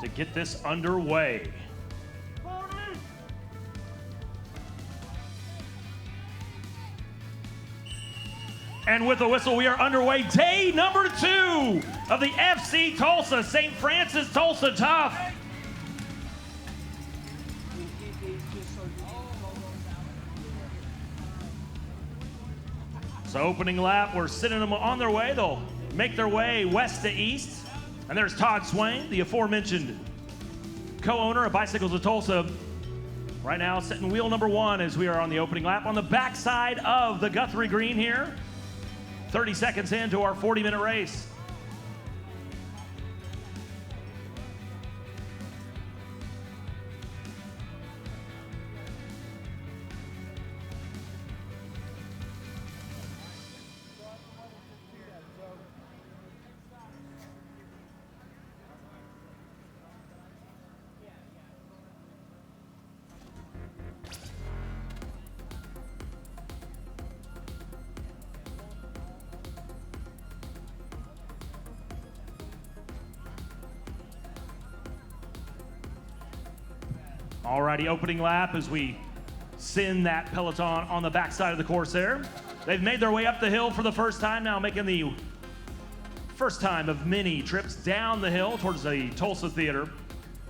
to get this underway. And with the whistle, we are underway. Day number 2 of the FC Tulsa, St. Francis Tulsa Tough. So opening lap, we're sending them on their way. They'll make their way west to east. And there's Todd Swain, the aforementioned co-owner of Bicycles of Tulsa. Right now, setting wheel number 1 as we are on the opening lap on the backside of the Guthrie Green here. 30 seconds into our 40-minute race. Alrighty, opening lap as we send that peloton on the backside of the course there. They've made their way up the hill for the first time now, making the first time of many trips down the hill towards the Tulsa Theater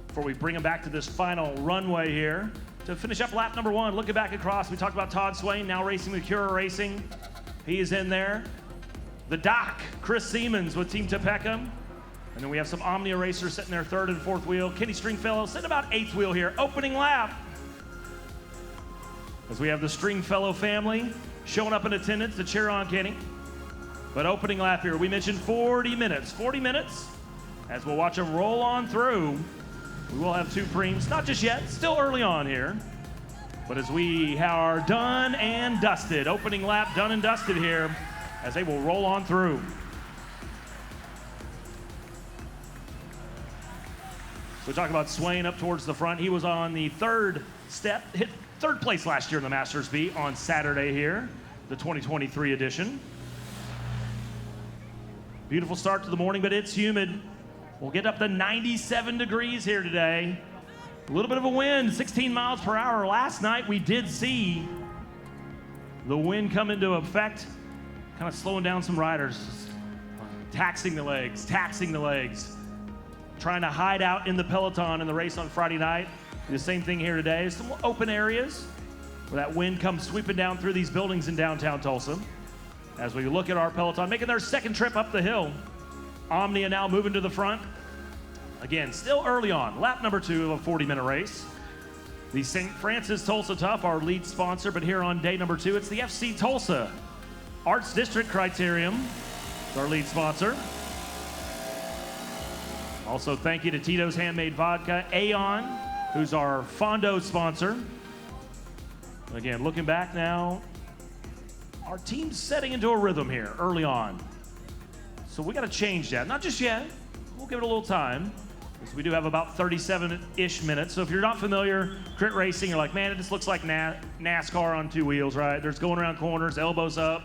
before we bring them back to this final runway here. To finish up lap number 1, looking back across, we talked about Todd Swain, now racing with Cura Racing. He is in there. The Doc, Chris Siemens with Team Topeka. And then we have some Omnia racers sitting there 3rd and 4th wheel. Kenny Stringfellow sitting about 8th wheel here. Opening lap. As we have the Stringfellow family showing up in attendance to cheer on Kenny. But opening lap here, we mentioned 40 minutes. 40 minutes as we'll watch them roll on through. We will have 2 preems, not just yet, still early on here. But as we are done and dusted, opening lap done and dusted here as they will roll on through. We talk about Swain up towards the front. He was on the 3rd step, hit 3rd place last year in the Masters B on Saturday here, the 2023 edition. Beautiful start to the morning, but it's humid. We'll get up to 97 degrees here today. A little bit of a wind, 16 miles per hour. Last night we did see the wind come into effect, kind of slowing down some riders, taxing the legs. Trying to hide out in the peloton in the race on Friday night. The same thing here today. Some open areas where that wind comes sweeping down through these buildings in downtown Tulsa. As we look at our peloton, making their 2nd trip up the hill. Omnia now moving to the front. Again, still early on, lap number 2 of a 40-minute race. The St. Francis Tulsa Tough, our lead sponsor, but here on day number 2, it's the FC Tulsa Arts District Criterium, our lead sponsor. Also, thank you to Tito's Handmade Vodka, Aeon, who's our Fondo sponsor. Again, looking back now, our team's setting into a rhythm here early on. So we got to change that. Not just yet. We'll give it a little time, because we do have about 37-ish minutes. So if you're not familiar, crit racing, you're like, man, it just looks like NASCAR on 2 wheels, right? There's going around corners, elbows up,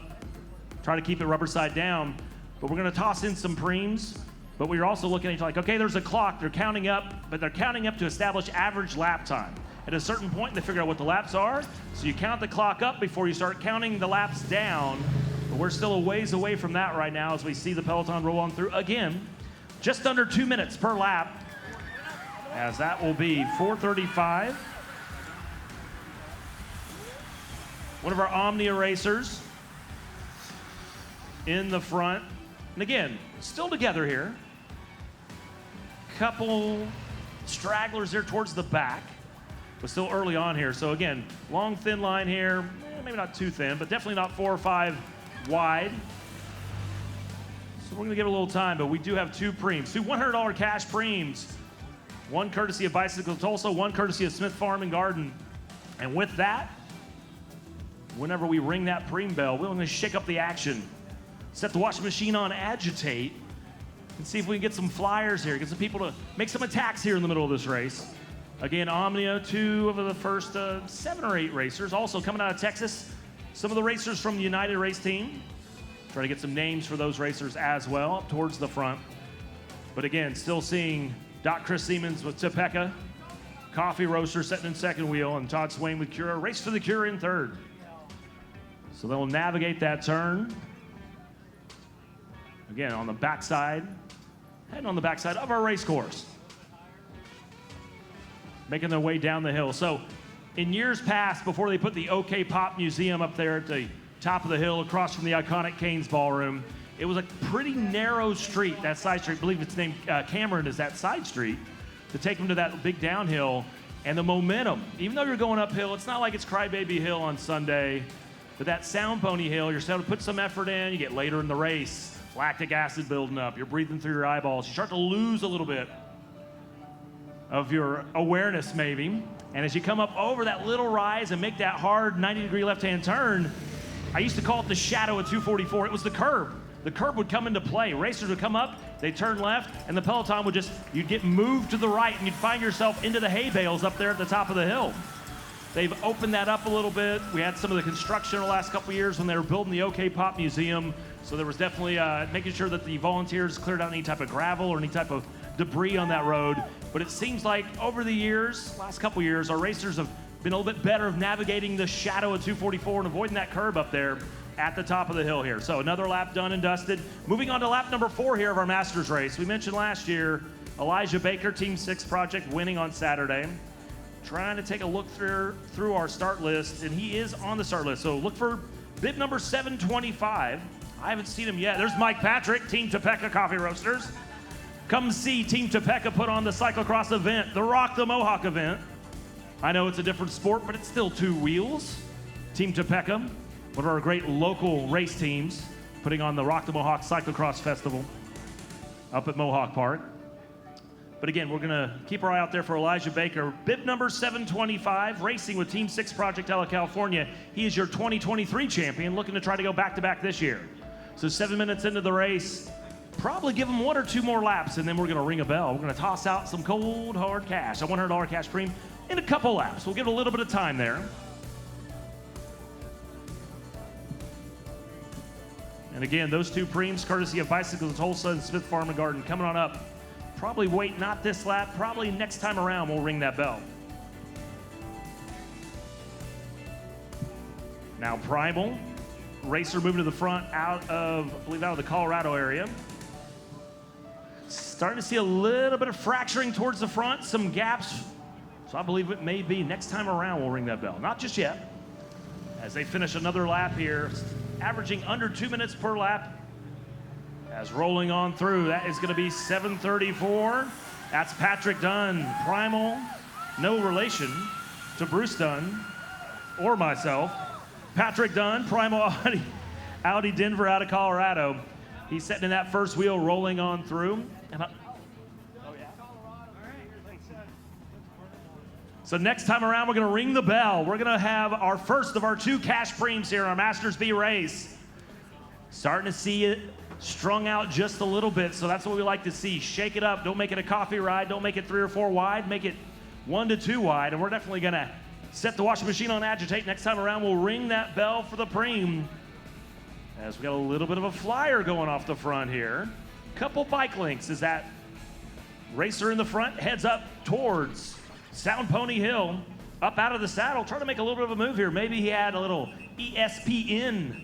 try to keep it rubber side down. But we're going to toss in some preems. But we're also looking at, like, okay, there's a clock, they're counting up, but they're counting up to establish average lap time. At a certain point, they figure out what the laps are, so you count the clock up before you start counting the laps down. But we're still a ways away from that right now as we see the peloton roll on through. Again, just under 2 minutes per lap, as that will be 4:35. One of our Omnia racers in the front. And again, still together here. Couple stragglers there towards the back, but still early on here. So again, long, thin line here. Maybe not too thin, but definitely not 4 or 5 wide. So we're gonna give it a little time, but we do have 2 preems, 2 $100 cash preems. One courtesy of Bicycles of Tulsa, one courtesy of Smith Farm and Garden. And with that, whenever we ring that preem bell, we're gonna shake up the action. Set the washing machine on agitate and see if we can get some flyers here, get some people to make some attacks here in the middle of this race. Again, Omnia, 2 of the first 7 or 8 racers. Also coming out of Texas, some of the racers from the United Race Team. Try to get some names for those racers as well up towards the front. But again, still seeing Chris Siemens with Topeka Coffee Roaster sitting in second wheel, and Todd Swain with Cura. Race for the Cura in third. So they'll navigate that turn. Again, on the backside, heading on the backside of our race course. Making their way down the hill. So in years past, before they put the OK Pop Museum up there at the top of the hill across from the iconic Canes Ballroom, it was a pretty narrow street, that side street. I believe it's named Cameron is that side street, to take them to that big downhill. And the momentum, even though you're going uphill, it's not like it's Crybaby Hill on Sunday, but that Sound Pony Hill, you're starting to put some effort in, you get later in the race, lactic acid building up, you're breathing through your eyeballs, you start to lose a little bit of your awareness maybe. And as you come up over that little rise and make that hard 90-degree left-hand turn, I used to call it the shadow of 244. It was the curb. The curb would come into play. Racers would come up, they'd turn left, and the peloton would you'd get moved to the right, and you'd find yourself into the hay bales up there at the top of the hill. They've opened that up a little bit. We had some of the construction in the last couple of years when they were building the OK Pop Museum, so there was definitely making sure that the volunteers cleared out any type of gravel or any type of debris on that road. But it seems like over the years, last couple of years, our racers have been a little bit better of navigating the shadow of 244 and avoiding that curb up there at the top of the hill here. So another lap done and dusted. Moving on to lap number 4 here of our Masters race. We mentioned last year, Elijah Baker, Team 6 Project, winning on Saturday. Trying to take a look through our start list, and he is on the start list. So look for bib number 725. I haven't seen him yet. There's Mike Patrick, Team Topeka Coffee Roasters. Come see Team Topeka put on the cyclocross event, the Rock the Mohawk event. I know it's a different sport, but it's still 2 wheels. Team Topeka, one of our great local race teams, putting on the Rock the Mohawk Cyclocross Festival up at Mohawk Park. But again, we're gonna keep our eye out there for Elijah Baker. Bib number 725, racing with Team 6 Project out of California. He is your 2023 champion, looking to try to go back-to-back this year. So 7 minutes into the race, probably give him 1 or 2 more laps, and then we're gonna ring a bell. We're gonna toss out some cold, hard cash, a $100 cash premium in a couple laps. We'll give it a little bit of time there. And again, those 2 preems, courtesy of Bicycles of Tulsa and Smith Farm and Garden, coming on up. Probably wait, not this lap, probably next time around we'll ring that bell. Now Primal, racer moving to the front out of the Colorado area. Starting to see a little bit of fracturing towards the front, some gaps. So I believe it may be next time around we'll ring that bell. Not just yet. As they finish another lap here, averaging under 2 minutes per lap. As rolling on through, that is gonna be 7:34. That's Patrick Dunn, Primal, no relation to Bruce Dunn or myself. Patrick Dunn, Primal Audi Denver out of Colorado. He's sitting in that first wheel, rolling on through. So next time around, we're gonna ring the bell. We're gonna have our first of our 2 cash preems here in our Masters B race. Starting to see it strung out just a little bit, so that's what we like to see. Shake it up, don't make it a coffee ride, don't make it 3 or 4 wide, make it 1 to 2 wide, and we're definitely gonna set the washing machine on agitate. Next time around, we'll ring that bell for the preem. As we got a little bit of a flyer going off the front here. Couple bike links as that racer in the front heads up towards Sound Pony Hill, up out of the saddle, trying to make a little bit of a move here. Maybe he had a little ESPN.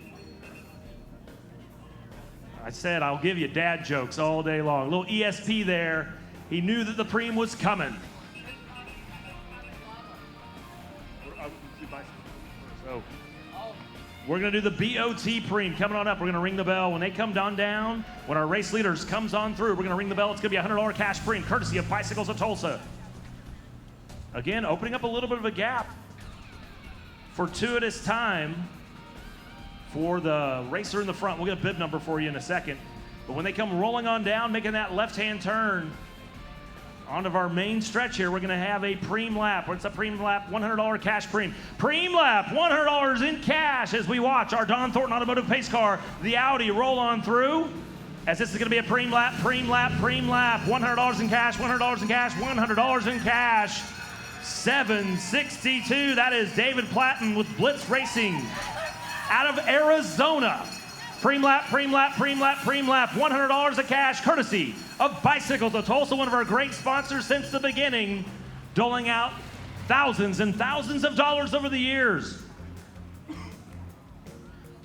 I said I'll give you dad jokes all day long. A little ESP there. He knew that the preem was coming. So we're gonna do the BOT preem coming on up. We're gonna ring the bell. When they come down, when our race leaders comes on through, we're gonna ring the bell. It's gonna be a $100 cash preem, courtesy of Bicycles of Tulsa. Again, opening up a little bit of a gap. Fortuitous time for the racer in the front. We'll get a bib number for you in a second. But when they come rolling on down, making that left-hand turn onto our main stretch here, we're gonna have a preem lap. What's a preem lap? $100 cash preem. Preem lap, $100 in cash as we watch our Don Thornton Automotive pace car, the Audi, roll on through. As this is gonna be a preem lap, preem lap, preem lap. $100 in cash, $100 in cash, $100 in cash. 7:62, that is David Platten with Blitz Racing out of Arizona. Preem lap, preem lap, preem lap, preem lap. $100 of cash, courtesy of Bicycles of Tulsa, one of our great sponsors since the beginning, doling out thousands and thousands of dollars over the years.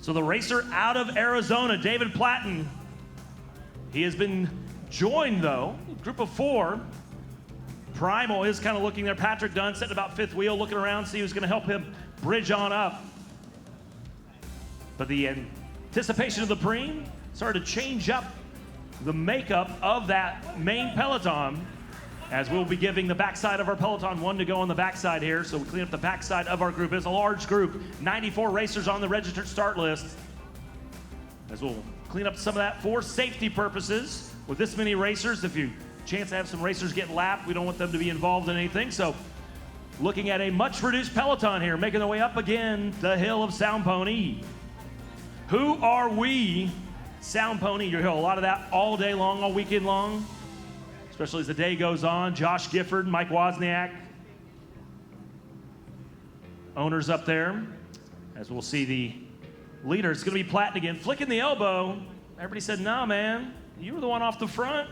So the racer out of Arizona, David Platten, he has been joined, though, group of 4. Primal is kind of looking there. Patrick Dunn sitting about 5th wheel, looking around, see who's going to help him bridge on up. But the anticipation of the preem started to change up the makeup of that main peloton, as we'll be giving the backside of our peloton one to go on the backside here. So we clean up the backside of our group. It's a large group, 94 racers on the registered start list. As we'll clean up some of that for safety purposes. With this many racers, if you chance to have some racers get lapped, we don't want them to be involved in anything. So looking at a much reduced peloton here, making their way up again the hill of Sound Pony. Who are we? Sound Pony. You'll hear a lot of that all day long, all weekend long, especially as the day goes on. Josh Gifford, Mike Wozniak, owners up there. As we'll see the leader, it's going to be Platten again, flicking the elbow. Everybody said, "No, man, you were the one off the front.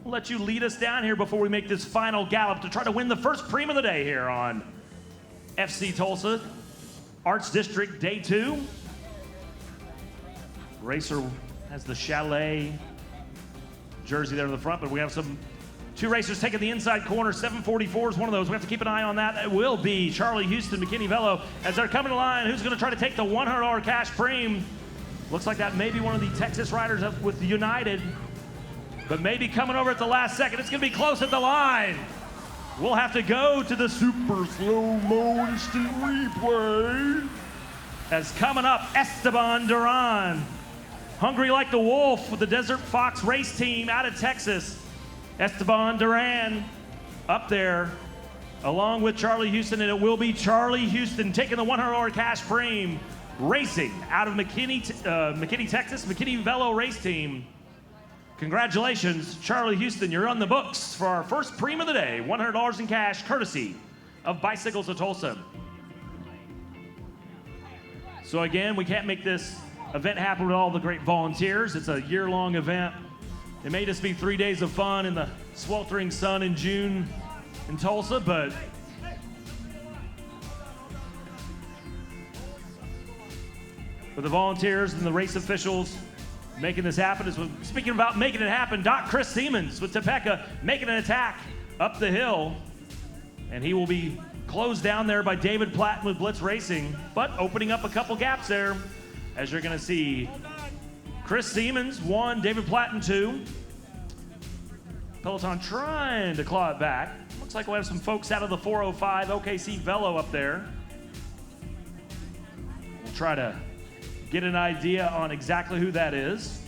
We'll let you lead us down here before we make this final gallop to try to win the first preem of the day here on FC Tulsa Arts District Day 2. Racer has the Chalet jersey there in the front, but we have 2 racers taking the inside corner. 744 is one of those. We have to keep an eye on that. It will be Charlie Houston, McKinney Velo, as they're coming to line. Who's going to try to take the $100 cash preem? Looks like that may be one of the Texas riders up with United, but maybe coming over at the last second. It's going to be close at the line. We'll have to go to the super slow-mo instant replay. As coming up, Esteban Duran, hungry like the wolf with the Desert Fox race team out of Texas. Esteban Duran up there along with Charlie Houston, and it will be Charlie Houston taking the $100 cash preem, racing out of McKinney, Texas, McKinney Velo race team. Congratulations, Charlie Houston. You're on the books for our first preem of the day. $100 in cash, courtesy of Bicycles of Tulsa. So again, we can't make this event happen with all the great volunteers. It's a year-long event. It may just be 3 days of fun in the sweltering sun in June in Tulsa, but for the volunteers and the race officials making this happen, is speaking about making it happen, Chris Siemens with Topeka making an attack up the hill, and he will be closed down there by David Platten with Blitz Racing, but opening up a couple gaps there, as you're going to see Chris Siemens 1, David Platten 2. Peloton trying to claw it back. Looks like we'll have some folks out of the 405 OKC Velo up there. We'll try to get an idea on exactly who that is.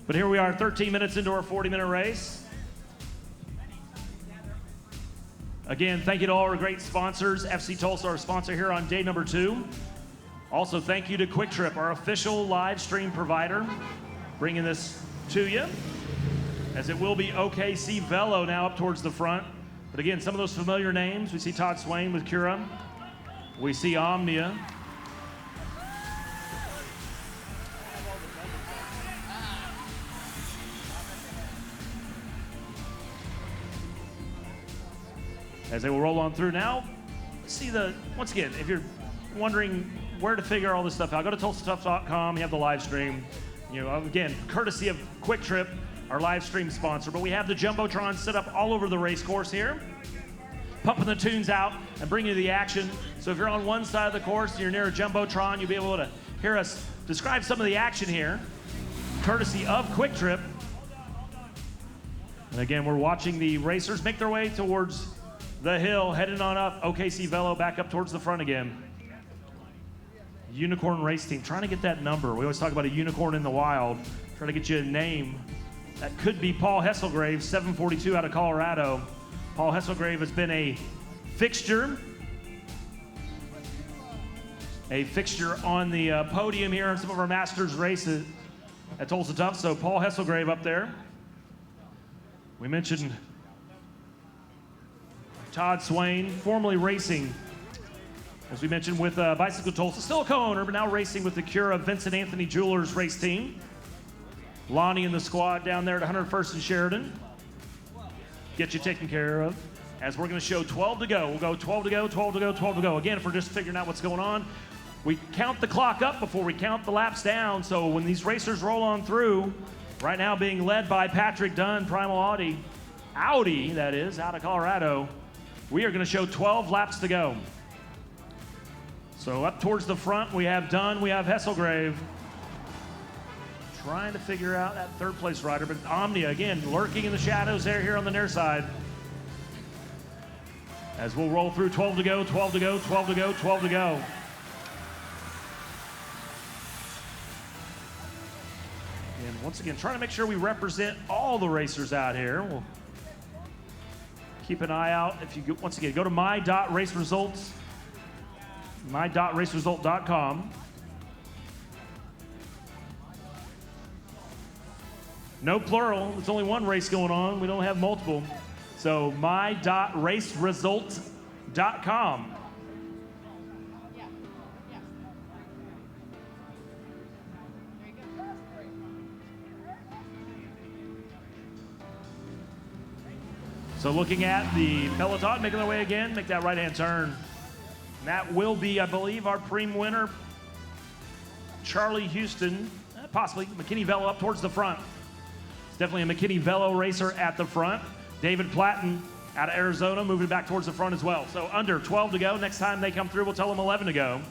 But here we are, 13 minutes into our 40-minute race. Again, thank you to all our great sponsors. FC Tulsa, our sponsor here on day number 2. Also, thank you to Quick Trip, our official live stream provider, bringing this to you, as it will be OKC Velo now up towards the front. But again, some of those familiar names. We see Todd Swain with Cura. We see Omnia. As they will roll on through now, see once again, if you're wondering where to figure all this stuff out, go to tulsastuff.com. You have the live stream. Again, courtesy of Quick Trip, our live stream sponsor. But we have the Jumbotron set up all over the race course here, pumping the tunes out and bringing you the action. So if you're on one side of the course and you're near a Jumbotron, you'll be able to hear us describe some of the action here, courtesy of Quick Trip. And again, we're watching the racers make their way towards the hill, heading on up. OKC Velo back up towards the front again. Unicorn race team, trying to get that number. We always talk about a unicorn in the wild. Trying to get you a name. That could be Paul Hesselgrave, 742 out of Colorado. Paul Hesselgrave has been a fixture on the podium here in some of our Masters races at Tulsa Tough. So Paul Hesselgrave up there. We mentioned Todd Swain, formerly racing As we mentioned, with Bicycle Tulsa, still a co-owner, but now racing with the Cura Vincent Anthony Jewelers race team. Lonnie and the squad down there at 101st and Sheridan. Get you taken care of. As we're going to show 12 to go. We'll go 12 to go, 12 to go, 12 to go. Again, if we're just figuring out what's going on, we count the clock up before we count the laps down. So when these racers roll on through, right now being led by Patrick Dunn, Primal Audi, that is, out of Colorado, we are going to show 12 laps to go. So up towards the front, we have Dunn, we have Hesselgrave. Trying to figure out that third place rider, but Omnia, again, lurking in the shadows there here on the near side. As we'll roll through 12 to go, 12 to go, 12 to go, 12 to go. And once again, trying to make sure we represent all the racers out here. We'll keep an eye out. If you, once again, go to my.raceresults, my.raceresult.com. No plural, it's only one race going on. We don't have multiple. So my.raceresult.com. So looking at the peloton, making their way again, make that right-hand turn. And that will be, I believe, our preem winner, Charlie Houston, possibly McKinney Velo up towards the front. It's definitely a McKinney Velo racer at the front. David Platten out of Arizona moving back towards the front as well. So under 12 to go. Next time they come through, we'll tell them 11 to go.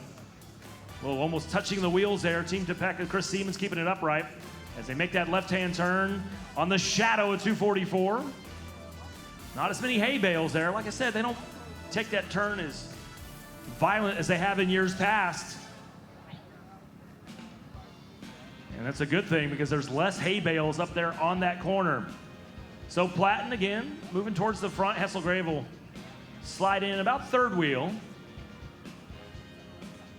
Well, almost touching the wheels there. Team Topeka, Chris Siemens keeping it upright as they make that left-hand turn on the shadow of 244. Not as many hay bales there. Like I said, they don't take that turn as violent as they have in years past. And that's a good thing because there's less hay bales up there on that corner. So Platten again, moving towards the front. Hesselgrave will slide in about third wheel.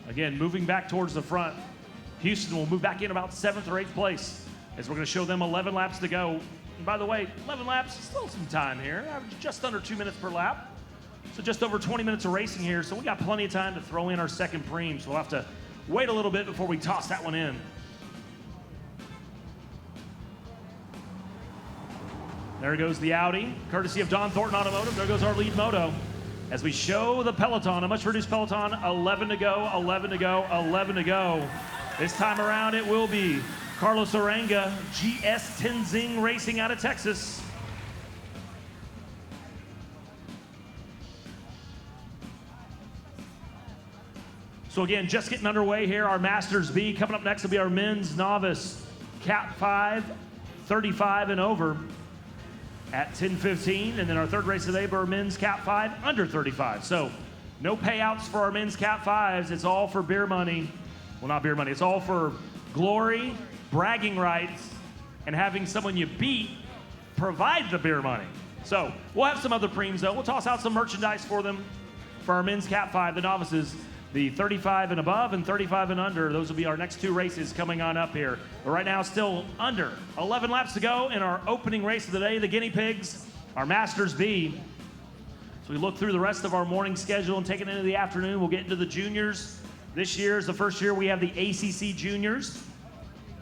Again, moving back towards the front. Houston will move back in about 7th or 8th place as we're going to show them 11 laps to go. And by the way, 11 laps, still some time here. Just under 2 minutes per lap. So just over 20 minutes of racing here. So we got plenty of time to throw in our second preem. So we'll have to wait a little bit before we toss that one in. There goes the Audi, courtesy of Don Thornton Automotive. There goes our lead moto. As we show the peloton, a much reduced peloton, 11 to go, 11 to go, 11 to go. This time around, it will be Carlos Oranga, GS Tenzing Racing out of Texas. So again, just getting underway here. Our Masters B. Coming up next will be our men's novice Cat 5, 35 and over at 10:15, and then our third race of the day for our men's Cat 5 under 35. So no payouts for our men's Cat 5s. It's all for beer money. Well, not beer money. It's all for glory, bragging rights, and having someone you beat provide the beer money. So we'll have some other preems, though. We'll toss out some merchandise for them for our men's Cat 5, the novices, the 35 and above and 35 and under. Those will be our next two races coming on up here. But right now, still under 11 laps to go in our opening race of the day, the Guinea Pigs, our Masters B. So we look through the rest of our morning schedule and take it into the afternoon. We'll get into the juniors. This year is the first year we have the ACC juniors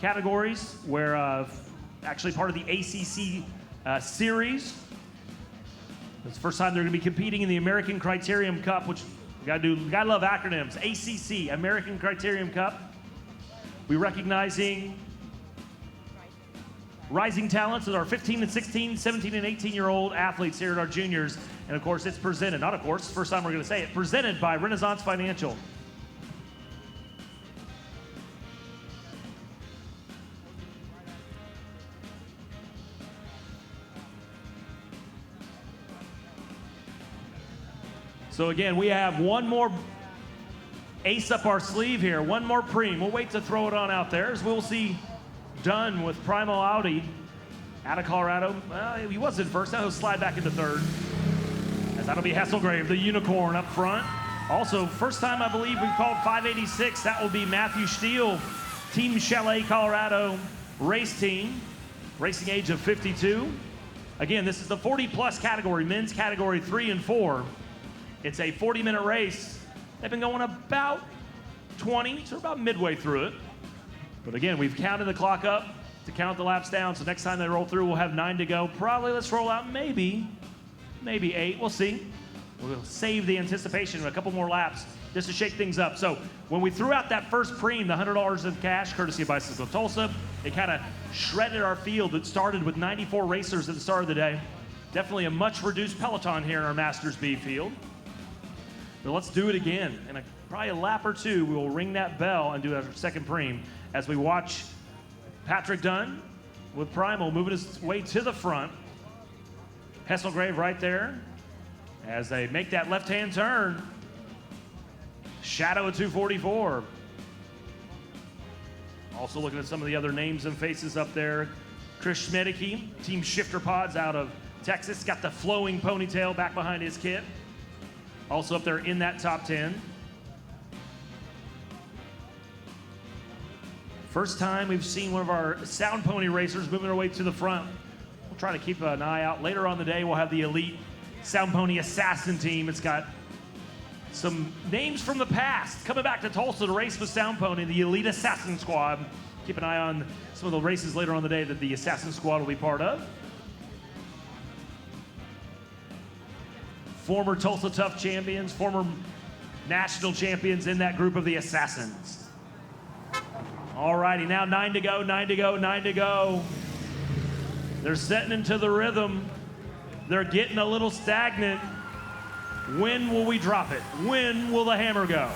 categories, where actually part of the ACC series. It's the first time they're going to be competing in the American Criterium Cup, which we gotta love acronyms. ACC, American Criterium Cup. We recognizing rising talents as our 15 and 16, 17 and 18-year-old athletes here at our juniors. And of course, it's presented, not of course, first time we're gonna say it, presented by Renaissance Financial. So again, we have one more ace up our sleeve here, one more preem. We'll wait to throw it on out there as we'll see Dunn with Primal Audi out of Colorado. Well, he was in first, now he'll slide back into third. As that'll be Hesselgrave, the unicorn up front. Also, first time I believe we've called 586, that will be Matthew Steele, Team Chalet Colorado race team, racing age of 52. Again, this is the 40 plus category, men's category 3 and 4. It's a 40-minute race. They've been going about 20, so we're about midway through it. But again, we've counted the clock up to count the laps down, so next time they roll through, we'll have 9 to go. Probably let's roll out maybe 8, we'll see. We'll save the anticipation of a couple more laps just to shake things up. So when we threw out that first preem, the $100 of cash, courtesy of Bicycles of Tulsa, it kind of shredded our field. It started with 94 racers at the start of the day. Definitely a much reduced peloton here in our Masters B field. But let's do it again. In probably a lap or two, we will ring that bell and do our second preem as we watch Patrick Dunn with Primal moving his way to the front. Hesselgrave right there as they make that left-hand turn. Shadow at 244. Also looking at some of the other names and faces up there. Chris Schmedeke, Team Shifter Pods out of Texas, got the flowing ponytail back behind his kit. Also up there in that top 10. First time we've seen one of our Sound Pony racers moving their way to the front. We'll try to keep an eye out. Later on the day, we'll have the elite Sound Pony Assassin team. It's got some names from the past coming back to Tulsa to race with Sound Pony, the elite Assassin Squad. Keep an eye on some of the races later on the day that the Assassin Squad will be part of. Former Tulsa Tough champions, former national champions in that group of the Assassins. All righty, now 9 to go, 9 to go, 9 to go. They're setting into the rhythm. They're getting a little stagnant. When will we drop it? When will the hammer go?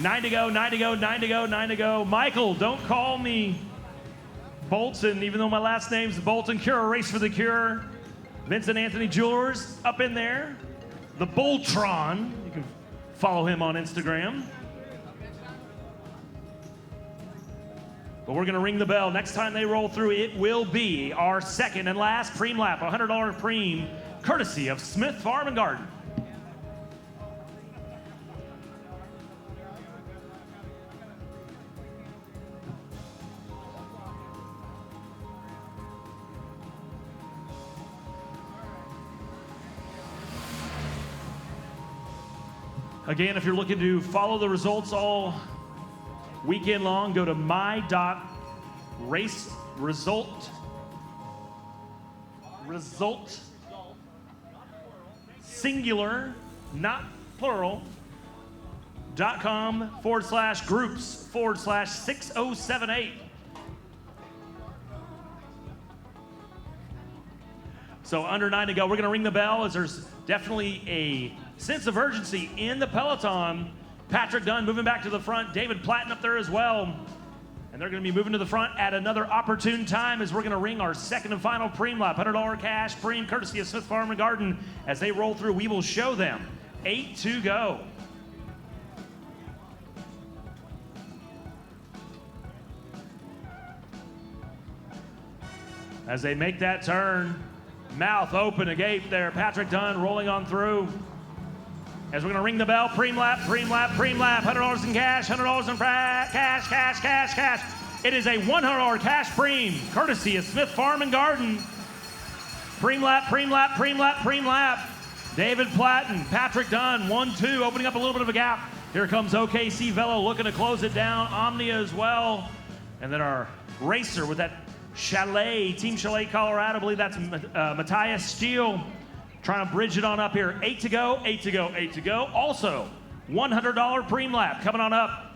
9 to go, 9 to go, 9 to go, 9 to go. Michael, don't call me Bolton, even though my last name's Bolton. Cure, Race for the Cure. Vincent Anthony Jewelers up in there. The Boltron, you can follow him on Instagram. But we're gonna ring the bell. Next time they roll through, it will be our second and last preem lap, $100 preem, courtesy of Smith Farm and Garden. Again, if you're looking to follow the results all weekend long, go to my.raceresult singular, not plural, .com/groups/6078. So under 9 to go, we're gonna ring the bell as there's definitely a sense of urgency in the peloton. Patrick Dunn moving back to the front, David Platten up there as well. And they're gonna be moving to the front at another opportune time as we're gonna ring our second and final preem lap, $100 cash preem, courtesy of Smith Farm and Garden. As they roll through, we will show them 8 to go. As they make that turn, mouth open, agape there, Patrick Dunn rolling on through. As we're gonna ring the bell, preem lap, preem lap, preem lap, $100 in cash, $100 in cash, cash, cash, cash. It is a $100 cash preem, courtesy of Smith Farm and Garden. Preem lap, preem lap, preem lap, preem lap. David Platten, Patrick Dunn, 1-2, opening up a little bit of a gap. Here comes OKC Velo looking to close it down, Omnia as well. And then our racer with that Chalet, Team Chalet Colorado, I believe that's Matthias Steele, trying to bridge it on up here. 8 to go, 8 to go, 8 to go. Also, $100 preem lap coming on up.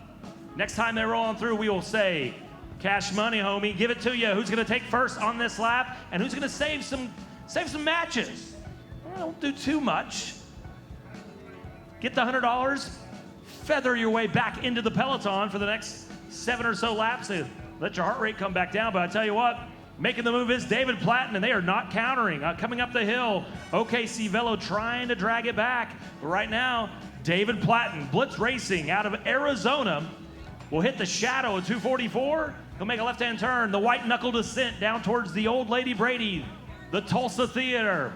Next time they roll on through, we will say, cash money, homie, give it to you. Who's gonna take first on this lap, and who's gonna save some matches? Don't do too much. Get the $100, feather your way back into the peloton for the next 7 or so laps. Let your heart rate come back down, but I tell you what, making the move is David Platten, and they are not countering. Coming up the hill, OKC Velo trying to drag it back. But right now, David Platten, Blitz Racing out of Arizona, will hit the shadow at 244. He'll make a left-hand turn, the white knuckle descent down towards the Old Lady Brady, the Tulsa Theater.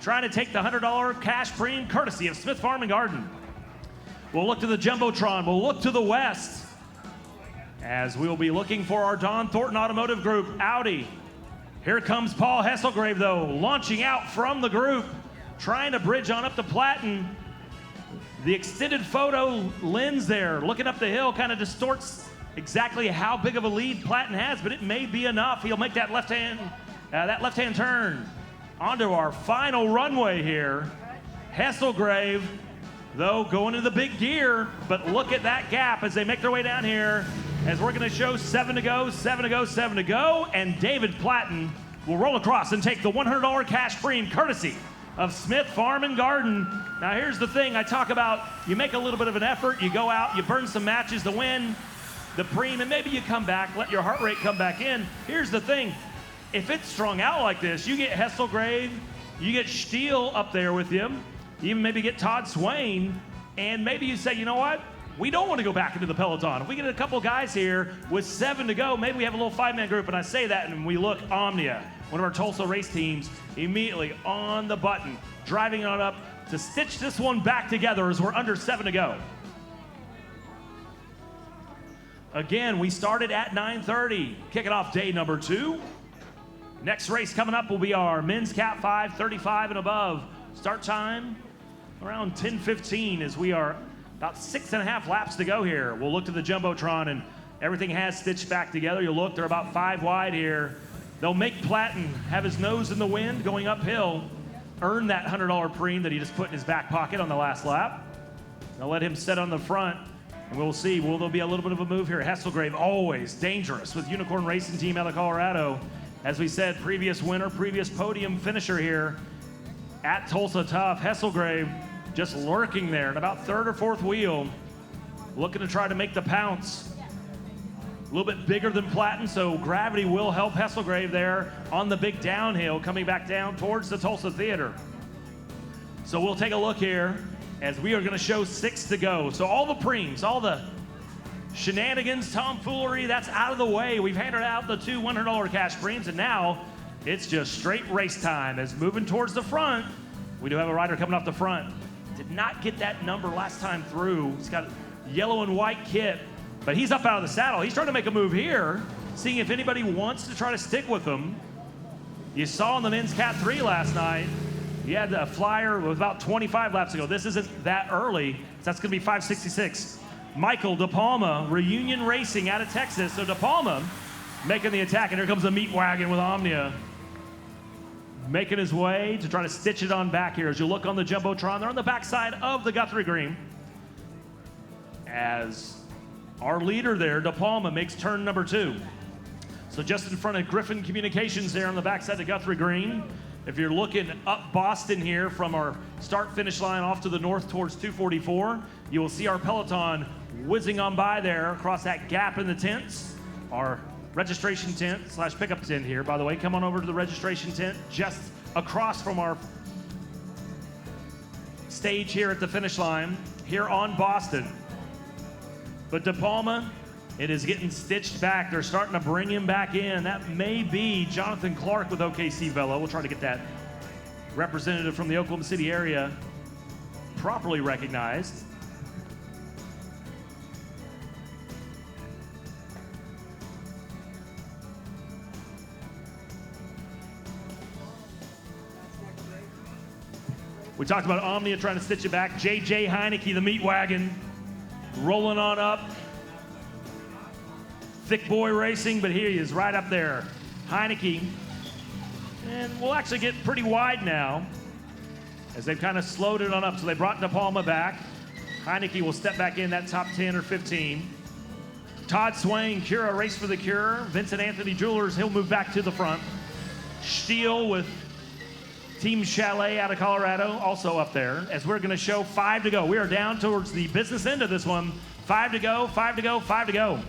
Trying to take the $100 cash preem, courtesy of Smith Farm and Garden. We'll look to the Jumbotron, we'll look to the west, as we'll be looking for our Don Thornton Automotive Group, Audi. Here comes Paul Hesselgrave, though, launching out from the group, trying to bridge on up to Platten. The extended photo lens there, looking up the hill, kind of distorts exactly how big of a lead Platten has, but it may be enough. He'll make that left-hand turn onto our final runway here. Hesselgrave, though, going into the big gear, but look at that gap as they make their way down here, as we're going to show 7 to go, 7 to go, 7 to go, and David Platten will roll across and take the $100 cash premium courtesy of Smith Farm and Garden. Now here's the thing I talk about, you make a little bit of an effort, you go out, you burn some matches to win the preem, and maybe you come back, let your heart rate come back in. Here's the thing, if it's strung out like this, you get Hesselgrave, you get Steele up there with you, you even maybe get Todd Swain, and maybe you say, you know what? We don't want to go back into the peloton. If we get a couple guys here with 7 to go, maybe we have a little 5-man group, and I say that, and we look, Omnia, one of our Tulsa race teams, immediately on the button, driving on up to stitch this one back together as we're under 7 to go. Again, we started at 9:30, kicking off day number 2. Next race coming up will be our men's Cat 5, 35 and above. Start time around 10:15 as we are about 6.5 laps to go here. We'll look to the Jumbotron and everything has stitched back together. You'll look, they're about 5 wide here. They'll make Platten have his nose in the wind going uphill, earn that $100 preem that he just put in his back pocket on the last lap. They'll let him sit on the front, and we'll see, will there be a little bit of a move here? Hesselgrave, always dangerous with Unicorn Racing Team out of Colorado. As we said, previous winner, previous podium finisher here at Tulsa Tough. Hesselgrave just lurking there at about 3rd or 4th wheel, looking to try to make the pounce. A little bit bigger than Platten, so gravity will help Hesselgrave there on the big downhill, coming back down towards the Tulsa Theater. So we'll take a look here as we are going to show 6 to go. So all the preems, all the shenanigans, tomfoolery, that's out of the way. We've handed out the 2 $100 cash preems, and now it's just straight race time. As moving towards the front, we do have a rider coming off the front. Did not get that number last time through. He's got a yellow and white kit. But he's up out of the saddle. He's trying to make a move here, seeing if anybody wants to try to stick with him. You saw in the men's Cat 3 last night, he had a flyer with about 25 laps ago. This isn't that early, so that's going to be 5:66. Michael De Palma, Reunion Racing out of Texas. So De Palma making the attack, and here comes the meat wagon with Omnia. Making his way to try to stitch it on back here. As you look on the Jumbotron, they're on the backside of the Guthrie Green. As our leader there, De Palma, makes turn number 2. So just in front of Griffin Communications there on the backside of Guthrie Green. If you're looking up Boston here from our start-finish line off to the north towards 244, you will see our peloton whizzing on by there across that gap in the tents. Our registration tent / pickup tent here, by the way. Come on over to the registration tent just across from our stage here at the finish line here on Boston. But De Palma, it is getting stitched back. They're starting to bring him back in. That may be Jonathan Clark with OKC Velo. We'll try to get that representative from the Oklahoma City area properly recognized. We talked about Omnia trying to stitch it back. J.J. Heineke, the meat wagon, rolling on up. Thick boy racing, but here he is right up there. Heineke. And we'll actually get pretty wide now as they've kind of slowed it on up. So they brought De Palma back. Heineke will step back in that top 10 or 15. Todd Swain, Cura, Race for the Cure. Vincent Anthony Jewelers, he'll move back to the front. Steele with Team Chalet out of Colorado, also up there, as we're going to show 5 to go. We are down towards the business end of this one. 5 to go, 5 to go, 5 to go.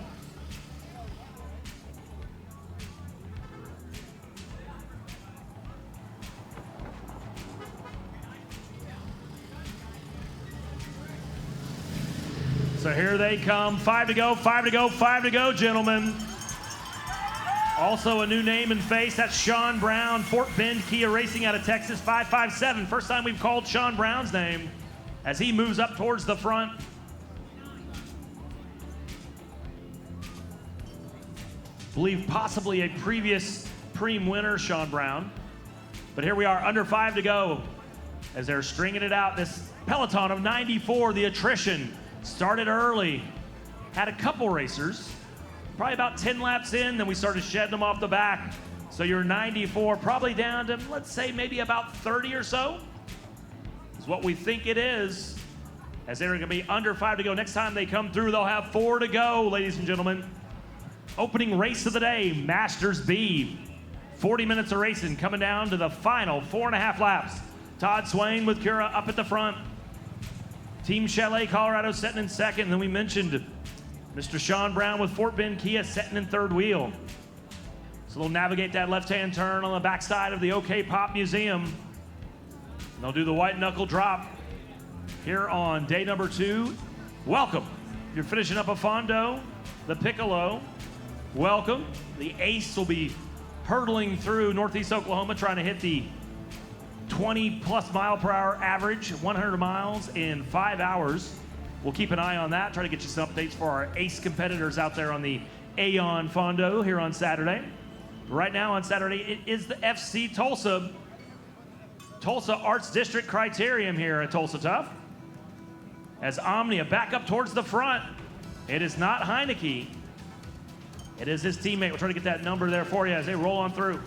So here they come. 5 to go, 5 to go, 5 to go, gentlemen. Also a new name and face, that's Sean Brown, Fort Bend Kia Racing out of Texas, 557. First time we've called Sean Brown's name as he moves up towards the front. Believe possibly a previous preem winner, Sean Brown. But here we are, under 5 to go. as they're stringing it out. This peloton of 94, the attrition started early. Had a couple racers, probably about 10 laps in, then we started shedding them off the back. So you're 94, probably down to, let's say, maybe about 30 or so, is what we think it is, as they're gonna be under 5 to go. Next time they come through, they'll have 4 to go, ladies and gentlemen. Opening race of the day, Masters B. 40 minutes of racing, coming down to the final 4.5 laps. Todd Swain with Cura up at the front. Team Chalet Colorado sitting in second. And then we mentioned Mr. Sean Brown with Fort Bend Kia sitting in third wheel. So they'll navigate that left-hand turn on the backside of the OK Pop Museum. And they'll do the white knuckle drop here on day number 2. Welcome. You're finishing up a Fondo, the Piccolo. Welcome. The Ace will be hurtling through Northeast Oklahoma, trying to hit the 20+ mile per hour average, 100 miles in 5 hours. We'll keep an eye on that, try to get you some updates for our Ace competitors out there on the Aeon Fondo here on Saturday. Right now on Saturday, it is the FC Tulsa Arts District Criterium here at Tulsa Tough. As Omnia back up towards the front, it is not Heineke. It is his teammate. We'll try to get that number there for you as they roll on through.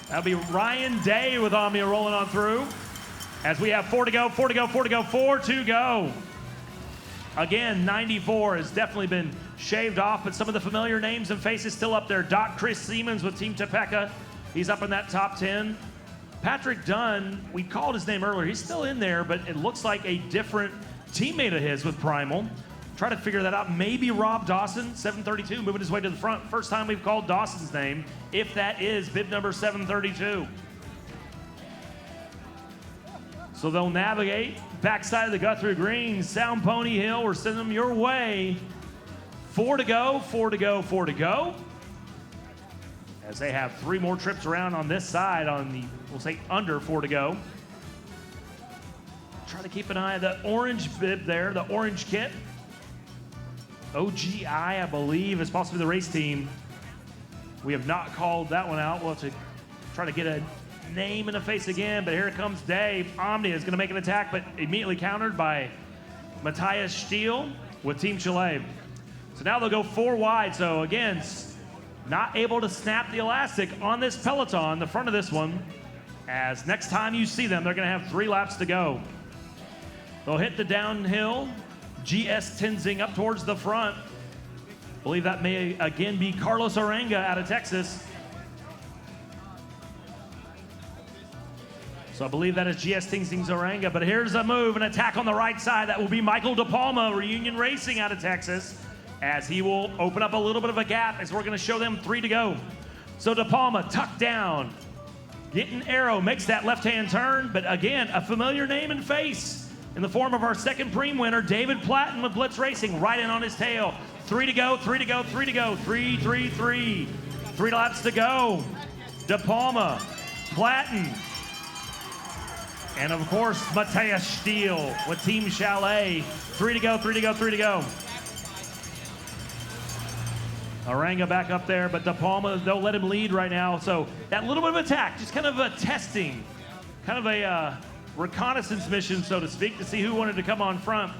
That'll be Ryan Day with Omnia rolling on through. As we have 4 to go, 4 to go, 4 to go, 4 to go. Again, 94 has definitely been shaved off, but some of the familiar names and faces still up there. Doc Chris Siemens with Team Topeka. He's up in that top 10. Patrick Dunn, we called his name earlier. He's still in there, but it looks like a different teammate of his with Primal. Try to figure that out. Maybe Rob Dawson, 732, moving his way to the front. First time we've called Dawson's name, if that is bib number 732. So they'll navigate backside of the Guthrie Green, Sound Pony Hill. We're sending them your way. 4 to go, 4 to go, 4 to go. As they have 3 more trips around on this side on the, we'll say, under 4 to go. Try to keep an eye on the orange bib there, the orange kit. OGI, I believe, is possibly the race team. We have not called that one out. We'll have to try to get a name in the face again, but here comes Dave. Omnia is going to make an attack, but immediately countered by Matthias Steele with Team Chalet. So now they'll go 4 wide. So again, not able to snap the elastic on this peloton, the front of this one, as next time you see them, they're going to have 3 laps to go. They'll hit the downhill. GS Tenzing up towards the front. Believe that may again be Carlos Orenga out of Texas. So I believe that is GS Tenzing's Orenga, but here's a move, an attack on the right side. That will be Michael DePalma, Reunion Racing out of Texas, as he will open up a little bit of a gap as we're going to show them 3 to go. So DePalma tucked down, getting arrow, makes that left-hand turn, but again, a familiar name and face in the form of our second preem winner, David Platten with Blitz Racing, right in on his tail. 3 to go, 3 to go, 3 to go, 3, 3, 3. 3 laps to go. DePalma, Platten, and of course, Matthias Steele with Team Chalet. 3 to go, 3 to go, 3 to go. Orenga back up there, but DePalma, they'll let him lead right now. So that little bit of attack, just kind of a testing, kind of a reconnaissance mission, so to speak, to see who wanted to come on front.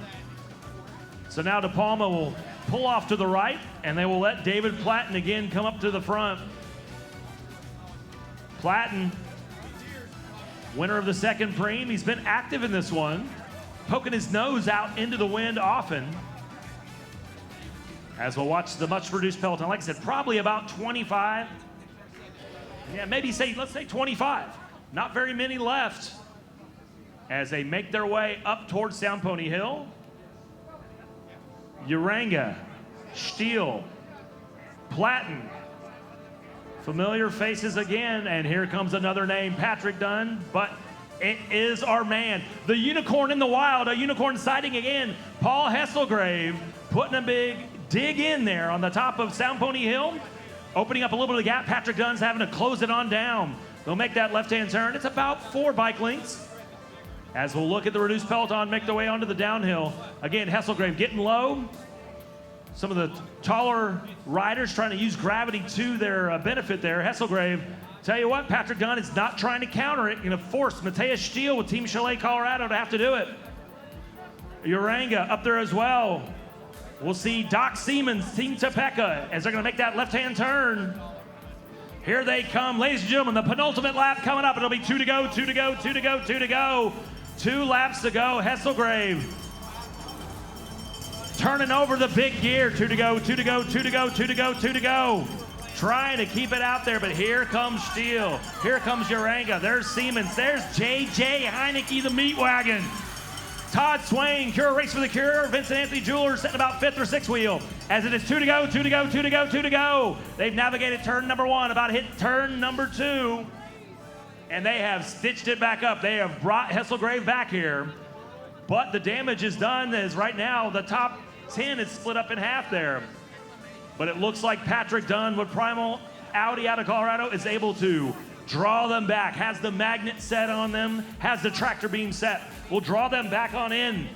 So now DePalma will pull off to the right, and they will let David Platten again come up to the front. Platten, winner of the second preem. He's been active in this one, poking his nose out into the wind often. As we'll watch the much reduced peloton, like I said, probably about 25. Yeah, maybe let's say 25. Not very many left as they make their way up towards Sound Pony Hill. Orenga, Steele, Platten. Familiar faces again, and here comes another name, Patrick Dunn, but it is our man, the unicorn in the wild, a unicorn sighting again, Paul Hesselgrave, putting a big dig in there on the top of Sound Pony Hill, opening up a little bit of the gap. Patrick Dunn's having to close it on down. They'll make that left-hand turn. It's about 4 bike lengths. As we'll look at the reduced peloton make their way onto the downhill. Again, Hesselgrave getting low, some of the taller riders trying to use gravity to their benefit there. Hesselgrave, tell you what, Patrick Dunn is not trying to counter it. Going to force Mateus Steele with Team Chalet Colorado to have to do it. Uranga up there as well. We'll see Doc Siemens, Team Topeka, as they're going to make that left-hand turn. Here they come, ladies and gentlemen, the penultimate lap coming up. It'll be 2 to go, 2 to go, 2 to go, 2 to go. 2 laps to go. Hesselgrave turning over the big gear. 2 to go, 2 to go, 2 to go, 2 to go, 2 to go. Trying to keep it out there, but here comes Steele. Here comes Uranga. There's Siemens. There's J.J. Heineke, the meat wagon. Todd Swain, Cure Race for the Cure. Vincent Anthony Jewelers sitting about 5th or 6th wheel. As it is 2 to go, 2 to go, 2 to go, 2 to go. They've navigated turn number 1, about hit turn number 2. And they have stitched it back up. They have brought Hesselgrave back here. But the damage is done, as right now the top 10 is split up in half there. But it looks like Patrick Dunn with Primal Audi out of Colorado is able to draw them back, has the magnet set on them, has the tractor beam set, will draw them back on in.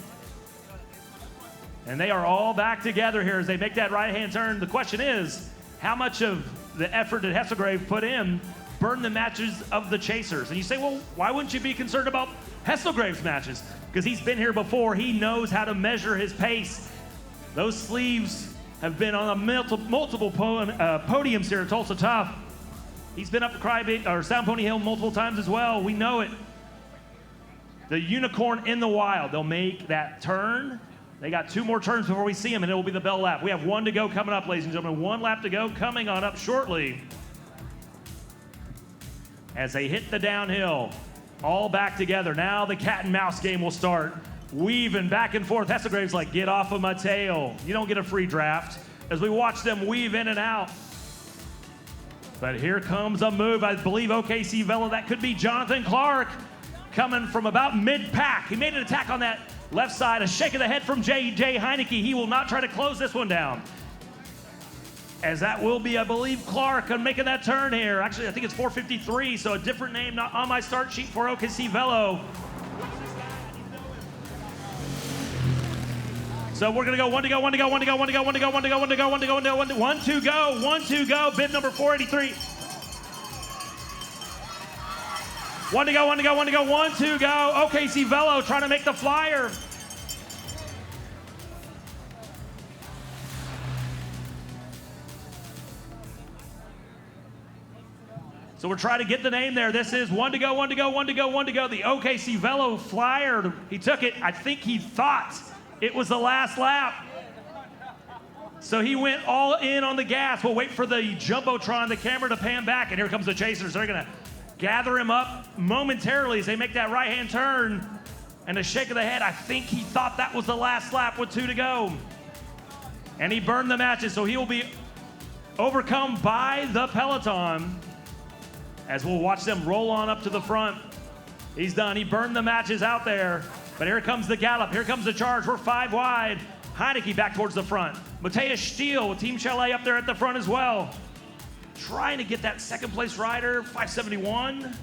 And they are all back together here as they make that right-hand turn. The question is, how much of the effort that Hesselgrave put in burned the matches of the chasers? And you say, well, why wouldn't you be concerned about Hesselgrave's matches? Because he's been here before. He knows how to measure his pace. Those sleeves have been on a multiple podiums here at Tulsa Tough. He's been up to Sound Pony Hill multiple times as well. We know it. The unicorn in the wild. They'll make that turn. They got 2 more turns before we see him, and it will be the bell lap. We have 1 to go coming up, ladies and gentlemen. 1 lap to go coming on up shortly. As they hit the downhill, all back together. Now the cat and mouse game will start. Weaving back and forth. Hesselgrave's like, get off of my tail. You don't get a free draft. As we watch them weave in and out. But here comes a move. I believe OKC Velo, that could be Jonathan Clark coming from about mid-pack. He made an attack on that left side. A shake of the head from J.J. Heineke. He will not try to close this one down. As that will be, I believe, Clark on making that turn here. Actually, I think it's 453, so a different name not on my start sheet for OKC Velo. So we're gonna go 1 to go, 1 to go, 1 to go, 1 to go, 1 to go, 1 to go, 1 to go, 1 to go, 1 to go, 1 to go, 1 to go, 1 to go, bib number 483. 1 to go, 1 to go, 1 to go, 1 to go. OKC Velo trying to make the flyer. So we're trying to get the name there. This is 1 to go, 1 to go, 1 to go, 1 to go. The OKC Velo flyer. He took it. I think he thought it was the last lap. So he went all in on the gas. We'll wait for the Jumbotron, the camera to pan back. And here comes the chasers. They're going to gather him up momentarily as they make that right-hand turn. And a shake of the head. I think he thought that was the last lap with 2 to go. And he burned the matches. So he will be overcome by the peloton as we'll watch them roll on up to the front. He's done. He burned the matches out there. But here comes the gallop. Here comes the charge. We're 5 wide. Heineke back towards the front. Mateus Steele with Team Chalet up there at the front as well. Trying to get that second place rider, 571.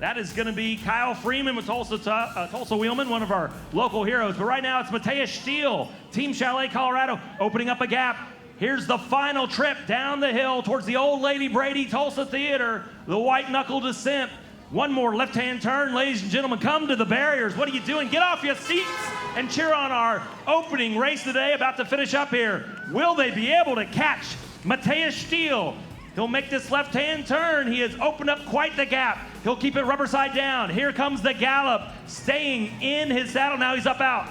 That is going to be Kyle Freeman with Tulsa Wheelman, one of our local heroes. But right now it's Mateus Steele, Team Chalet Colorado, opening up a gap. Here's the final trip down the hill towards the Old Lady Brady Tulsa Theater, the white knuckle descent. One more left-hand turn, ladies and gentlemen. Come to the barriers. What are you doing? Get off your seats and cheer on our opening race today, about to finish up here. Will they be able to catch Mateus Steele? He'll make this left-hand turn. He has opened up quite the gap. He'll keep it rubber side down. Here comes the gallop, staying in his saddle. Now he's up out.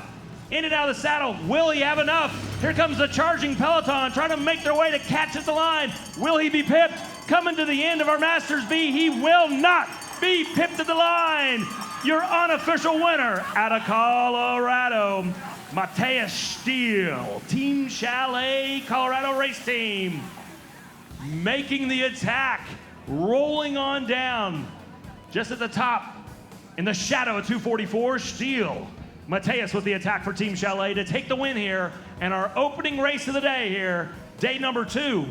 In and out of the saddle. Will he have enough? Here comes the charging peloton trying to make their way to catch at the line. Will he be pipped? Coming to the end of our Masters B, he will not be pipped at the line. Your unofficial winner out of Colorado, Mateus Steele, Team Chalet Colorado Race Team. Making the attack, rolling on down. Just at the top, in the shadow of 244, Steele. Mateus with the attack for Team Chalet to take the win here. And our opening race of the day here, day number 2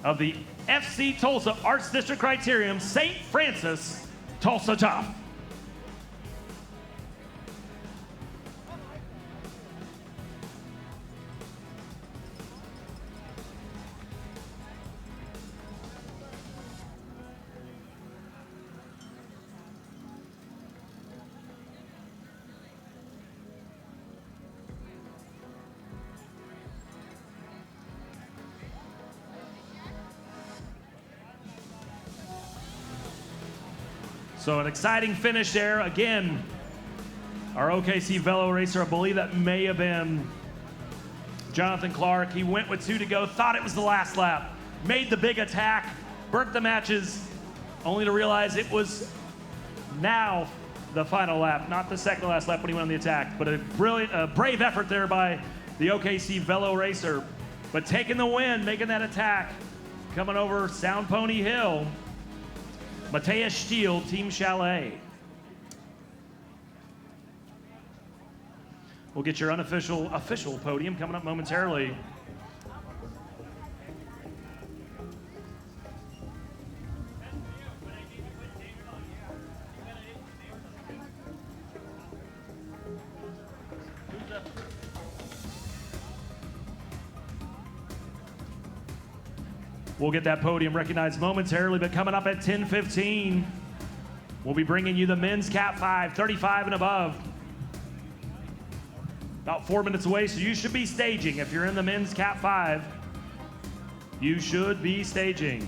of the FC Tulsa Arts District Criterium, St. Francis, Tulsa Tough. So an exciting finish there. Again, our OKC Velo racer, I believe that may have been Jonathan Clark. He went with 2 to go, thought it was the last lap, made the big attack, burnt the matches, only to realize it was now the final lap, not the second to last lap when he went on the attack. But a brave effort there by the OKC Velo racer. But taking the win, making that attack, coming over Sound Pony Hill, Matthias Stiel, Team Chalet. We'll get your official podium coming up momentarily. We'll get that podium recognized momentarily, but coming up at 10:15, we'll be bringing you the men's Cat 5, 35 and above. About 4 minutes away, so you should be staging. If you're in the men's Cat 5, you should be staging.